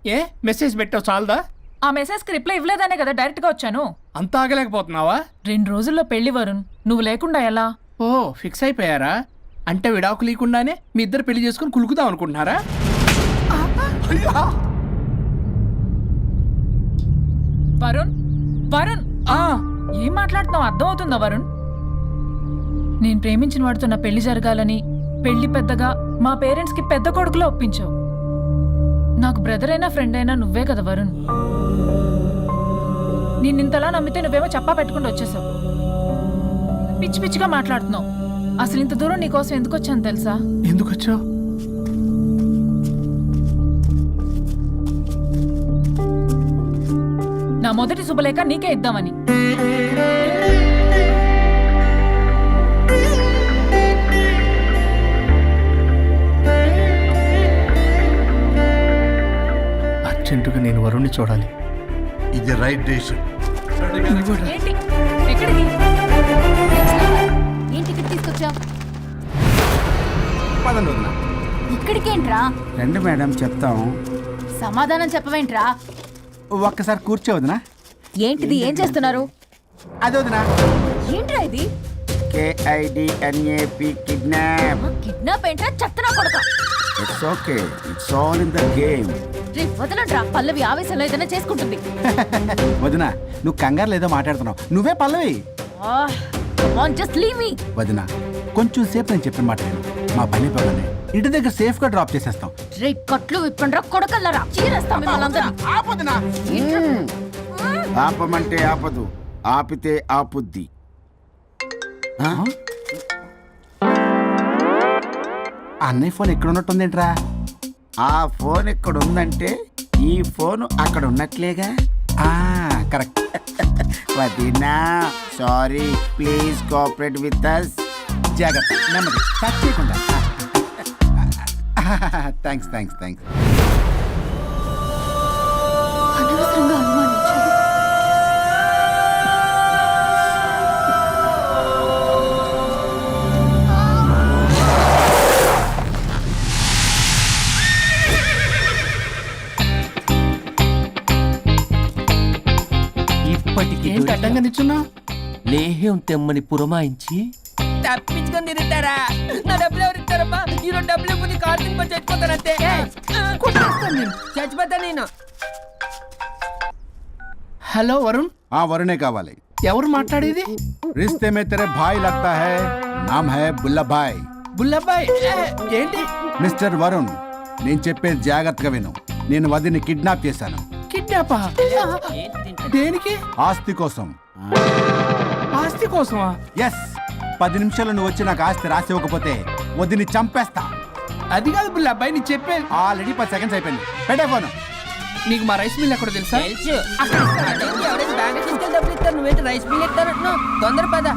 మెసేజ్ పెట్టావు చాలదా?
ఆ మెసేజ్ కి రిప్లై ఇవ్వలేదనే కదా డైరెక్ట్ గా వచ్చాను.
అంత ఆగలేకపోతున్నావా?
2 రోజుల్లో పెళ్లి వరుణ్, నువ్వు లేకుండా ఎలా?
ఓ ఫిక్స్ అయిపోయారా? అంటే విడాకు లేకుండానే మీ ఇద్దరు పెళ్లి చేసుకుని కులుకుదాం అనుకుంటున్నారా?
వరుణ్, వరుణ్ ఏం మాట్లాడుతున్నావు అర్థం అవుతుందా వరుణ్?
నేను ప్రేమించిన వాడితో నా పెళ్లి జరగాలని పెళ్లి పెద్దగా మా పేరెంట్స్కి పెద్ద కొడుకులో ఒప్పించావు. నాకు బ్రదర్ అయినా ఫ్రెండ్ అయినా నువ్వే కదా వరుణ్. నిన్నింతలా నమ్మితే నువ్వేమో చెప్పా పెట్టుకుంటూ వచ్చేసావు. పిచ్చి పిచ్చిగా మాట్లాడుతున్నావు. అసలు ఇంత దూరం నీకోసం ఎందుకు వచ్చాను తెలుసా?
ఎందుకు వచ్చావు?
నా మొదటి శుభలేఖ నీకే ఇద్దామని.
అర్జెంటుగా నేను వరుణ్ణి చూడాలి.
ఇది రైట్ డెసిషన్.
ఏంటి? ఎక్కడికి?
ఏం టికెట్ తీసుకొచ్చావు?
పదండి వదినా.
ఇక్కడికేంట్రా?
రండి మేడం చెప్తాం.
సమాధానం చెప్పవేంట్రా?
ఒక్కసారి కూర్చో వదినా.
ఏంటిది? ఏం చేస్తున్నారు?
అది వదినా.
ఏంట్రా ఇది?
KIDNAP kidnap.
కిడ్నాప్ ఏంట్రా? చెత్తనా కొడక.
It's okay, it's all in the game.
రే వదలండ్రా, పల్లవి ఆవేశంలో ఏదైనా చేసుకుంటుంది.
వదినా నువ్వు కంగారు లేదో మాట్లాడుతున్నావు. నువ్వే పల్లవి.
Just leave me.
వదినా కొంచెం సేపు నేను చెప్పిన మాట విను. మా పని పగలనే ఇంటి దగ్గర సేఫ్ గా డ్రాప్ చేసేస్తాం.
రే కట్లు విప్పండ్రా కొడకల్లరా, చీరేస్తాం మిమ్మల్ని.
ఆపొదినా.
ఆపమంటే ఆపదు, ఆపితే ఆపుద్ది. ఆ?
అన్నయ్య ఫోన్ ఎక్కడ ఉన్నట్టుందేంట్రా?
ఆ ఫోన్ ఇక్కడ ఉందంటే ఈ ఫోన్ అక్కడ ఉన్నట్లేగా.
కరెక్ట్.
వదినా sorry, please cooperate with us.
జాగ్రత్త, నెమ్మది, టచ్ చేయకుండా. Thanks thanks thanks.
అనవసరంగా అనుమానించాడు.
ఇప్పటికి
అడ్డంగా నిల్చున్నా?
లేహ్యం తెమ్మని పురమాయించి తప్పించుకొని తిరుగుతారా? నా డబ్బులు ఎవరు ఇస్తారమ్మా? ఈరోజు డబ్బులు ఇవ్వని కార్తీక్ పని చచ్చిపోతానంతే. చచ్చిపోతా నేను.
హలో వరుణ్,
వరుణే కావాలి.
ఎవరు మాట్లాడేది?
रिश्ते में तेरे भाई लगता है, नाम है बुल्ला भाई.
బుల్లబ్బాయ్ ఏంటి?
మిస్టర్ వరుణ్, నేను చెప్పేది జాగ్రత్తగా విను. నేను వదిని కిడ్నాప్ చేశాను.
కిడ్నాపా? దేనికి?
ఆస్తి కోసం.
ఆస్తి కోసమా?
ఎస్. 10 నిమిషాలు నువ్వు వచ్చి నాకు ఆస్తి రాసి ఇవ్వకపోతే వదిని చంపేస్తా.
అది కాదు బుల్లబ్బాయ్, నీ చెప్పేది.
ఆల్రెడీ 10 సెకండ్స్ అయిపోయింది. పెట్టే ఫోను.
నీకు మా రైస్ మిల్ ఎక్కడ తెలుసా?
తెలుసు. అదేంటి, ఎవరైనా బ్యాంక్ తీసుకెళ్ళి డబ్బులు ఇస్తారు, నువ్వేంటి రైస్ బిల్ ఇస్తారంటున్నావు? తొందర పద.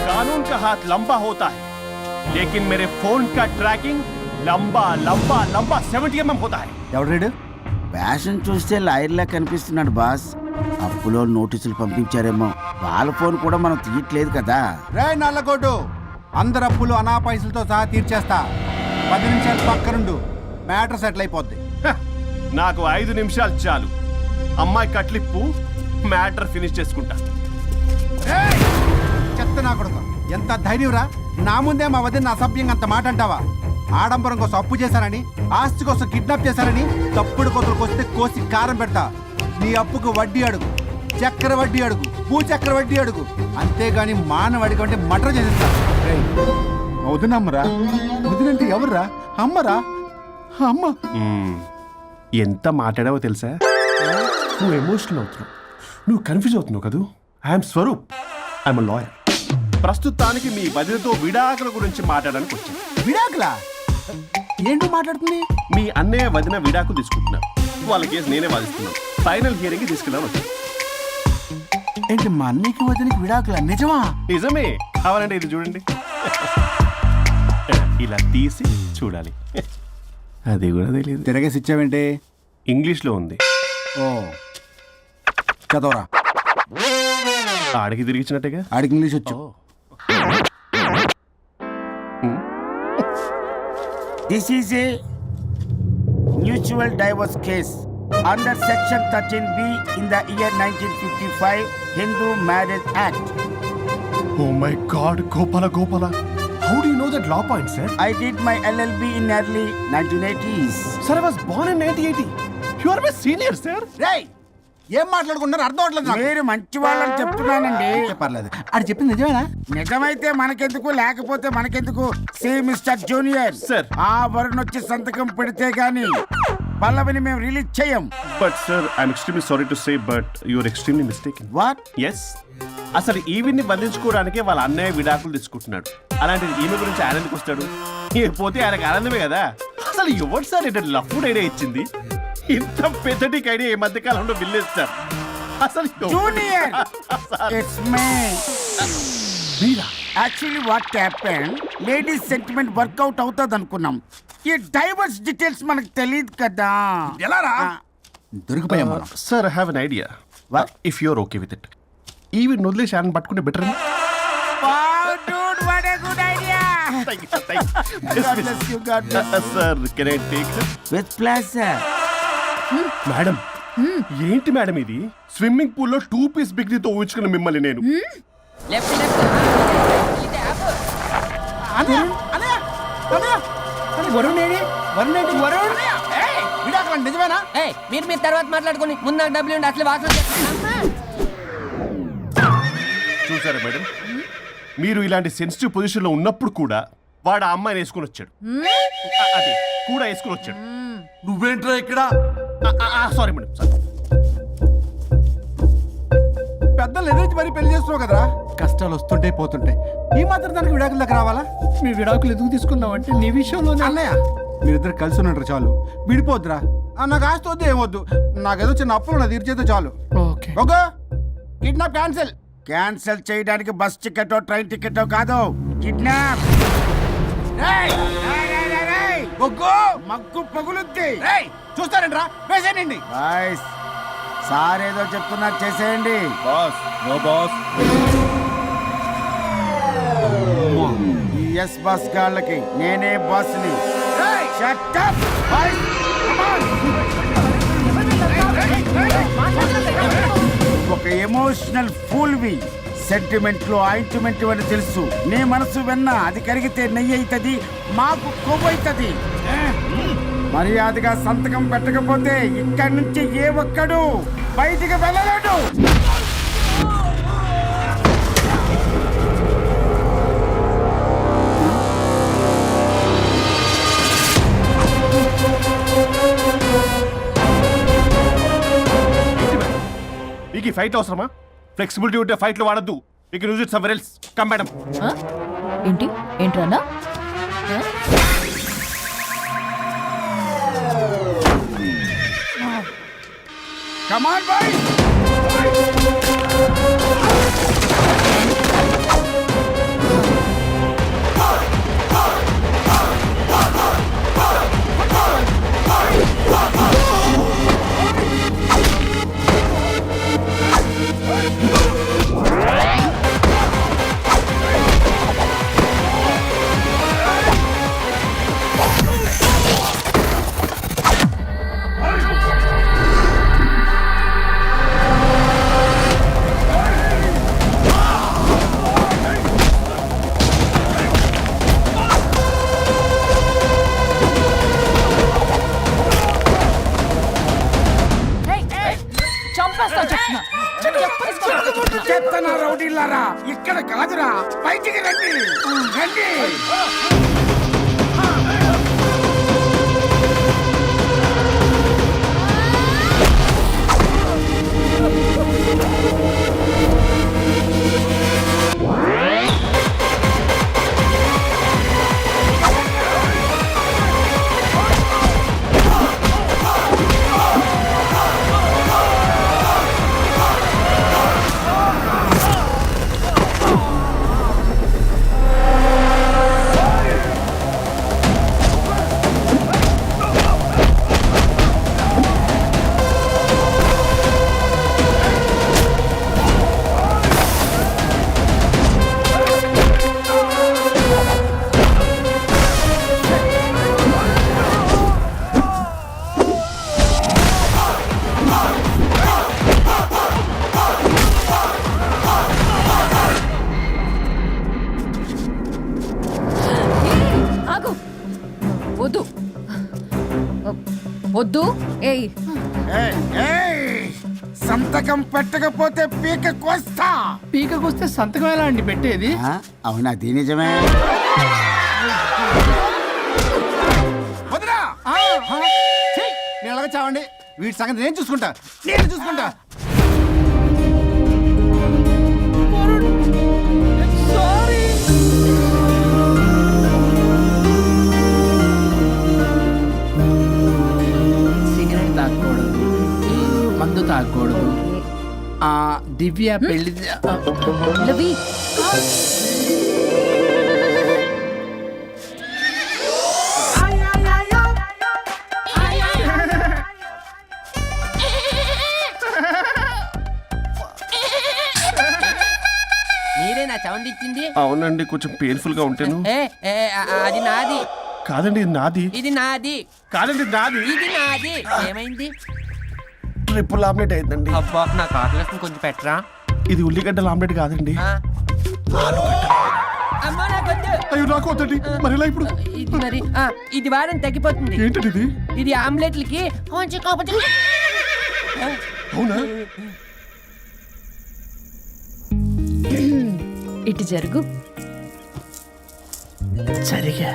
कानून का हाथ लंबा होता है, लेकिन मेरे फोन का ट्रैकिंग लंबा लंबा लंबा 70 mm होता है.
ఎవడు రీడు?
ఫ్యాషన్ చూస్తే లాయర్లా కనిపిస్తున్నాడు బాస్. అప్పులో నోటీసులు పంపించారేమో, వాళ్ళ ఫోన్ కూడా మనం తీయట్లేదు కదా.
రే నల్లకోటు, అందరు అప్పులు అనా పైసలతో సహా తీర్చేస్తా. 10 నిమిషాలు పక్కనుండు, మ్యాటర్ సెటిల్ అయిపోద్ది.
నాకు 5 నిమిషాలు చాలు. అమ్మాయి కట్లిప్పు, మ్యాటర్ ఫినిష్ చేసుకుంటా.
చెత్త నా కొడుకు, ఎంత ధైర్యం రా! నా ముందే మా వదిన అసభ్యంగా అంత మాట అంటావా? ఆడంబరం కోసం అప్పు చేశారని, ఆస్తి కోసం కిడ్నాప్ చేశారని తప్పుడు కొతులకు వస్తే కోసి కారం పెడతా. నీ అప్పుకు వడ్డీ అడుగు, చక్కెర వడ్డీ అడుగు, భూచక్ర వడ్డీ అడుగు, అంతేగాని మానవ అడిగి అంటే మటర్ చేసేస్తా. వదినమ్మరా? వదినంటే ఎవర్రా? అమ్మరా? అమ్మ.
ఎంత మాట్లాడావో తెలుసా? నువ్వు ఎమోషనల్ అవుతున్నావు, నువ్వు కన్ఫ్యూజ్ అవుతున్నావు కదూ. I'm Swaroop, I'm lawyer. ప్రస్తుతానికి మీ వదినతో విడాకుల గురించి మాట్లాడడానికి వచ్చాను.
విడాకులా? ఏంటో మాట్లాడుతుంది?
మీ అన్నయ్య వదిన విడాకులు తీసుకుంటున్నారు. వాళ్ళ కేసు నేనే వాదిస్తున్నాను. ఫైనల్ హియరింగ్ తీసుకెళ్ళాను వచ్చాను.
ఏంటి మా అన్నయ్యకి వదినకి విడాకులా? నిజమా?
నిజమే. కావాలంటే ఇది చూడండి. ఇలా తీసి చూడాలి. అది కూడా తెలియదు.
తిరగేసి ఇచ్చావేంటి?
ఇంగ్లీష్లో ఉంది.
ఓ చదవరా.
ఆడికి తిరిగిచ్చినట్టుగా.
ఆడికి ఇంగ్లీష్ వచ్చు.
This is a mutual divorce case under section 13B in the year 1955 Hindu Marriage Act.
Oh my God, Gopala. How do you know that law point, sir?
I did my LLB in early 1980s.
Sir, I was born in 1980.
You are my senior sir.
రేయ్ ఏం మాట్లాడుకుంటున్నారు అర్థం అవట్లేదు నాకు.
మీరు మంచి వాళ్ళని చెప్తున్నానండి.
పర్లేదు అది చెప్పింది నిజమేనా?
నిజమైతే మనకెందుకు, లేకపోతే మనకెందుకు? See mister junior
Sir.
ఆ వరుణ్ వచ్చి సంతకం పెడితే గాని పల్లవిని మేము రిలీజ్ చేయం.
But sir I'm extremely sorry to say but you're extremely mistaken.
What?
Yes, అసలు ఈవిడ్ని బంధించుకోవడానికే వాళ్ళ అన్నయ్య విడాకులు తీసుకుంటున్నాడు. అలాంటిది ఈమె గురించి ఆనందకు వస్తాడు. పోతే ఆయనకు ఆనందమే కదా. అసలు ఎవరు సార్ ఏంటంటే లఫ్డ్ ఐడియా ఇచ్చింది? ఇంత పెద్దటికి ఐడియా ఈ మధ్య కాలంలో విల్లేదు సార్. అసలు
junior it's me. Actually what happen, ladies sentiment work out అవుతుంది అనుకున్నాం. ఈ డైవర్స్ డీటెయిల్స్ మనకు తెలియదు కదా.
ఎలా రా దొరికిపోయాం మనం.
Sir I have an idea. If you're okay with it, ఈవిడ్ని వదిలేసి ఆయన పట్టుకుంటే better.
Wow, dude, what a good idea. God bless you, God bless you.
Sir can I take?
With pleasure.
Madam ఏంటి మేడం ఇది? Swimming pool లో 2 piece బిగ్నీతో ఊహించుకున్న మిమ్మల్ని నేను.
Left left ఇది యాప్.
వరుణ్ విడాకులు నిజమేనా?
ఏయ్ మీరు తర్వాత మాట్లాడుకొని ముందు నాకు డబ్బులు ఉండి అసలు వాసన
చూసారా మేడం, మీరు ఇలాంటి సెన్సిటివ్ పొజిషన్ లో ఉన్నప్పుడు కూడా వాడు ఆ అమ్మాయిని వేసుకుని వచ్చాడు. అదే కూడా వేసుకుని వచ్చాడు.
నువ్వేంట్రా ఇక్కడ?
Sorry madam, sorry.
పెద్దలు ఎదురు మరి పెళ్లి చేస్తున్నావు కదరా. కష్టాలు వస్తుంటే పోతుంటాయి. ఈ మాత్రం దానికి విడాకుల దగ్గర రావాలా?
మీ విడాకులు ఎందుకు తీసుకున్నావు అంటే నీ విషయంలోనే.
అన్నయ్య మీరిద్దరు కలిసి ఉన్నట్టు చాలు, విడిపోద్దురా. నాకు ఆస్తి వద్దు ఏమొద్దు, నాకేదో చిన్న అప్పులు నా తీర్చేదో చాలు.
Okay
okay kidnap cancel.
Cancel చేయడానికి బస్ టికెటో ట్రైన్ టికెటో కాదు, కిడ్నాప్. మగ్గు పగులుద్ది.
చూస్తారంట్రా వేసేయండి.
బాయ్స్ సార్ ఏదో చెప్తున్నారు, చేసేయండి.
Boss no boss.
ఈ ఎస్ బస్ గాళ్ళకి నేనే బాస్ని. Shut up, boys. Come on. ఒక ఎమోషనల్ ఫూల్వి. సెంటిమెంట్ లో ఆయింట్మెంట్ అని తెలుసు. నీ మనసు వెన్న, అది కరిగితే నెయ్యి అవుతుంది, మాకు కొవ్వు అవుతుంది. మర్యాదగా సంతకం పెట్టకపోతే ఇక్కడి నుంచి ఏ ఒక్కడు బయటికి వెళ్ళలేడు.
మీకు ఈ ఫైట్ అవసరమా? ఫ్లెక్సిబిలిటీ ఉంటే ఫైట్ లో వాడద్దు. You can use it somewhere else. Come madam.
ఏంటి ఏంట్రన్నా?
Come on, boys. చెత్తన రౌడీలారా, ఇక్కడ కాదురా, బయటికి రండి రండి. సంతకం పెట్టకపోతే పీక కోస్తా.
పీకకొస్తే సంతకం ఎలా అండి పెట్టేది?
అవునా? అది నిజమే.
వదినా! ఛీ, నేను ఎలాగ చావండి. వీటి సంగతి నేను చూసుకుంటా.
సారీ. సిగరెట్ తాగకూడదు, మందు తాగకూడదు. దివ్య పెళ్లి
రవి
మీరే నా సౌండ్ ఇచ్చింది?
అవునండి, కొంచెం పెయిన్ఫుల్ గా ఉంటాను.
అది నాది
కాదండి, ఇది నాది.
ఇది నాది
కాదండి, నాది.
ఇది నాది. ఏమైంది?
ట్రిపుల్ ఆమ్లెట్ అయిందండి.
అబ్బా, నాకు ఆకలిస్తుంది, కొంచెం పెట్టరా.
ఇది ఉల్లిగడ్డల ఆమ్లెట్ కాదండి.
అమ్మా, నాకొద్దు.
అయ్యో నాకు వద్దండి. మరి ఇలా ఇప్పుడు
ఇది మరి ఇది వాడని తగ్గిపోతుంది.
ఏంటండి ఇది?
ఇది ఆమ్లెట్లకి కొంచెం కాకపోతే.
అవునా?
ఇటు జరుగు.
సరిగా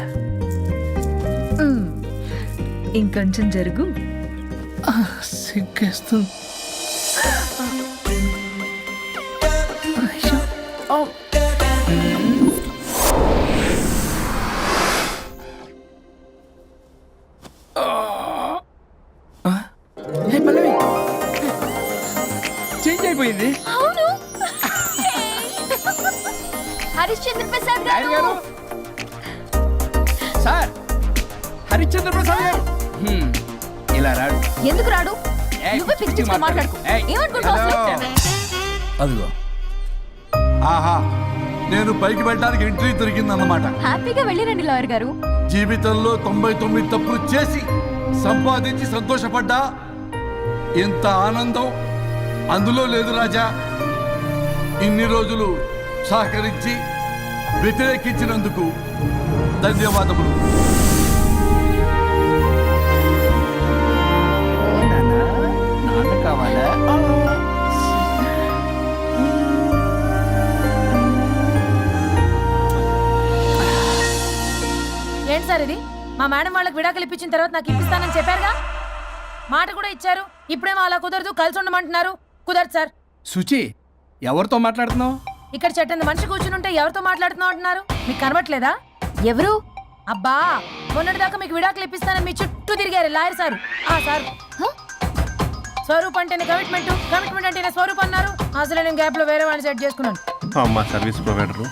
ఇంకొంచెం జరుగు.
సిగ్గేస్తుంది. పల్లవి చేంజ్ అయిపోయింది.
అవును. హరిశ్చంద్ర ప్రసాద్
లాయర్ గారు, సార్ హరిశ్చంద్ర ప్రసాద్ గారు. ఇలా రాడు.
ఎందుకు రాడు? నువ్వే పిచ్చి పిచ్చిగా మాట్లాడుకో. ఏమనుకుంటావు?
అదిగో, ఆహా, నేను పైకి వెళ్ళడానికి ఎంట్రీ దొరికిందన్నమాట.
హ్యాపీగా వెళ్ళిరండి లాయర్ గారు.
జీవితంలో 99 తప్పులు చేసి సంపాదించి సంతోషపడ్డా ఇంత ఆనందం అందులో లేదు రాజా. ఇన్ని రోజులు సహకరించి వ్యతిరేకించినందుకు ధన్యవాదములు.
నాన్న కావాలా?
ఏంటి సార్ ఇది? మా మేడం వాళ్ళకి విడాకులు ఇప్పించిన తర్వాత నాకు ఇప్పిస్తానని చెప్పారుగా, మాట కూడా ఇచ్చారు. ఇప్పుడేమో అలా కుదరదు, కలిసి ఉండమంటున్నారు. కుదరదు సార్.
సుచి, ఎవరితో మాట్లాడుతున్నావు?
ఇక్కడ చెట్టంత మనిషి కూర్చుని ఎవరితో మాట్లాడుతున్నావు అంటున్నారు? మీకు కనబట్లేదా?
ఎవరు?
అబ్బా, మొన్నటిదాకా మీకు విడాకులు ఇప్పిస్తానని మీ చుట్టూ తిరిగారు లాయర్ సార్. సార్, స్వరూప్ అంటేనే కమిట్మెంట్, కమిట్మెంట్ అంటేనే స్వరూప్ అన్నారు. అసలు నేను గ్యాప్ లో వేరే వాడిని సెట్ చేసుకున్నాను.
అమ్మా, సర్వీస్ ప్రొవైడరు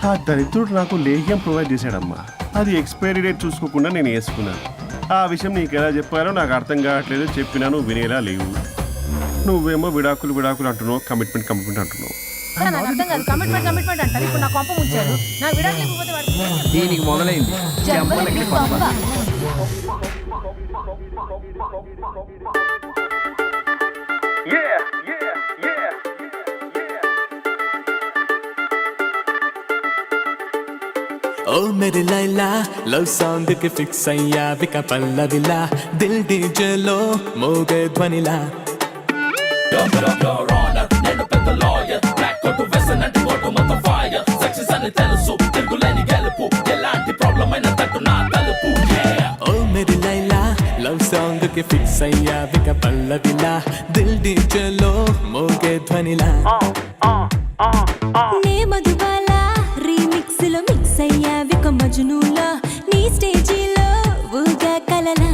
ఆ దరిద్రుడు నాకు లేహ్యం ప్రొవైడ్ చేశాడమ్మా. అది ఎక్స్పైరీ డేట్ చూసుకోకుండా నేను వేసుకున్నాను. ఆ విషయం నీకు ఎలా చెప్పారో నాకు అర్థం కావట్లేదు. చెప్పినా నువ్వు వినేలా లేవు. నువ్వేమో విడాకులు అంటున్నావు, కమిట్మెంట్ అంటున్నావు.
నాకు అర్థం కాదు. కమిట్మెంట్ అంటారు. ఇప్పుడు నా కొంప ముంచారు. నాకు విడాకులు ఇవ్వకపోతే వాడికి
దీనికి మొదలైంది.
జంబలకి పంప.
ओ मेरी लैला लव सॉन्ग के फिक्स अయ్యా విక పల్లవిలా దిల్ డీజే లో మోగే ధ్వనిలా నేను పెద్ద లాయర్ బ్లాక్ కోట్ వెసన్ అంటే కోట్ మొత్తం ఫైర్ సక్సెస్ అని తెలుసు తిరుగులేని గెలుపు ఎలాంటి ప్రాబ్లం అయినా తట్టు నా తలుపు ఓ मेरी లైలా లవ్ సాంగ్ కి ఫిక్స్ అయ్యా విక పల్లవిలా దిల్ డీజే లో మోగే ధ్వనిలా
నే మధుబాల రీమిక్స్ లో మిక్స్ అయ్యా విక మజ్నూలా నీ స్టేజీలో ఊగా కలలా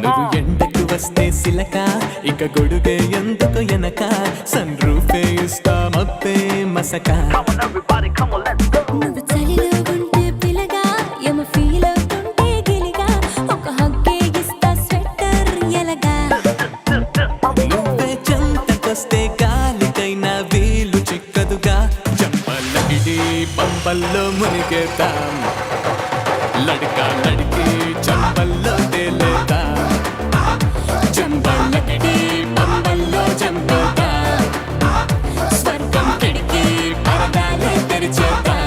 నువ్వు ఎండకు వస్తే సిలక ఇక గొడుగే ఎందుకు ఎనక సన్ రూఫే ఇస్తా మబ్బే మసక
నువ్వు చలిలో ఉంటే పిలగా యమ ఫీల్ అవుతుంటే గిలిగా ఒక హగ్గే ఇస్తా స్వెటర్ ఎలగా
నువ్వే చెంతకొస్తే గాలికైనా వీలు చిక్కదుగా చంపలకిడి పంపల్లో మునిగేతాం లడికా లడికి చంపల్లో తేలేదా చంపలకిడి పంపల్లో చంపేదా స్వర్గం కిడికి పరదాలే తెరిచేదా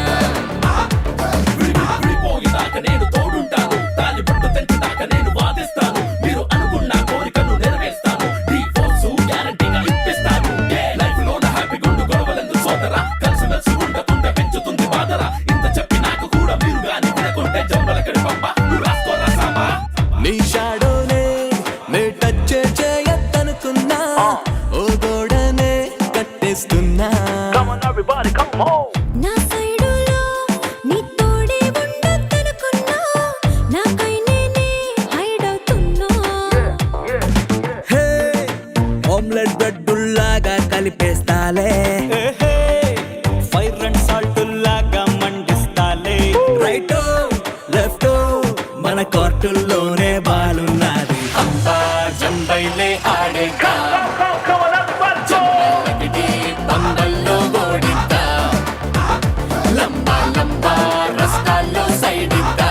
విడిపోయేదాకా నేను తోడుంటాను తాలి పట్టు తెంచుదాకా నేను వాదిస్తాను మీరు అనుకున్న కోరికను నెరవేర్స్తాను నీ ఫోర్సు కలిపేస్తాలే ఫైర్ అండ్ సాల్ట్ లాగా మండిస్తాలే రైట్ లెఫ్ట్ మన కోర్టుల్లోనే బాలున్నది అంబా జంబైలే ఆడేగా జంబలకిడి పంబల్లో ఓడిద్దా లంబా లంబా రస్తాల్లో సైడిద్దా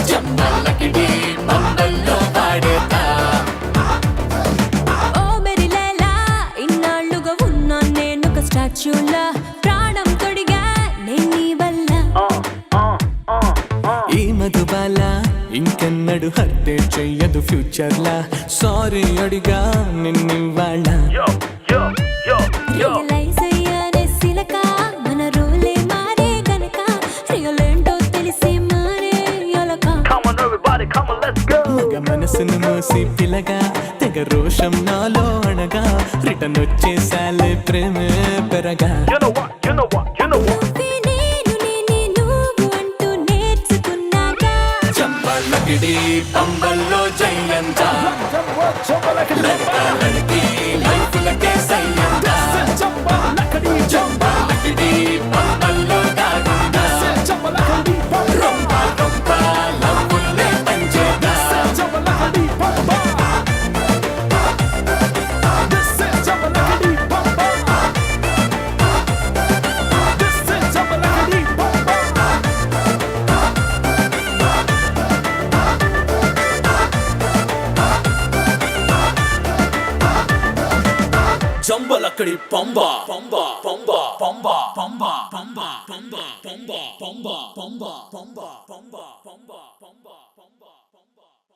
జంబలకిడి పంబల్లో వాడేదా
ఓ మెరి లైలా ఇన్నాళ్ళుగా ఉన్నా నేనొక స్టాచ్యూలా ప్రాణం తొడిగా నేను నీ వల్ల
ఈ మధుబాల ఇంకెన్నడు హత్య చెయ్యదు ఫ్యూచర్ లా సారీ అడిగా నిన్నివాళ్ళ
రియలైజ్ అయ్యానే సిలక మన రోలే మారే గనక రియల్ ఏంటో తెలిసి మారే యొలక
మగ మనసును మోసి పిలగా తెగ రోషం నాలో అనగా రిటర్న్ వచ్చేసాలే ప్రేమే పెరగా
నువ్వే నేను నేనే నువ్వు అంటూ నేర్చుకున్నాగా
చంపలకిడి పంబల్లో జయంత లడకి లైఫ్లకే సయ్యంత చంపలకిడి పంబల్లో దాగుందా రొంప రొంప లవ్వుల్నే పంచేదా జంబలక్కడి పంబ పంబ పంబ పంబ పంబ పంబ పంబ పంబ పంబ పంబ పంబ పంబ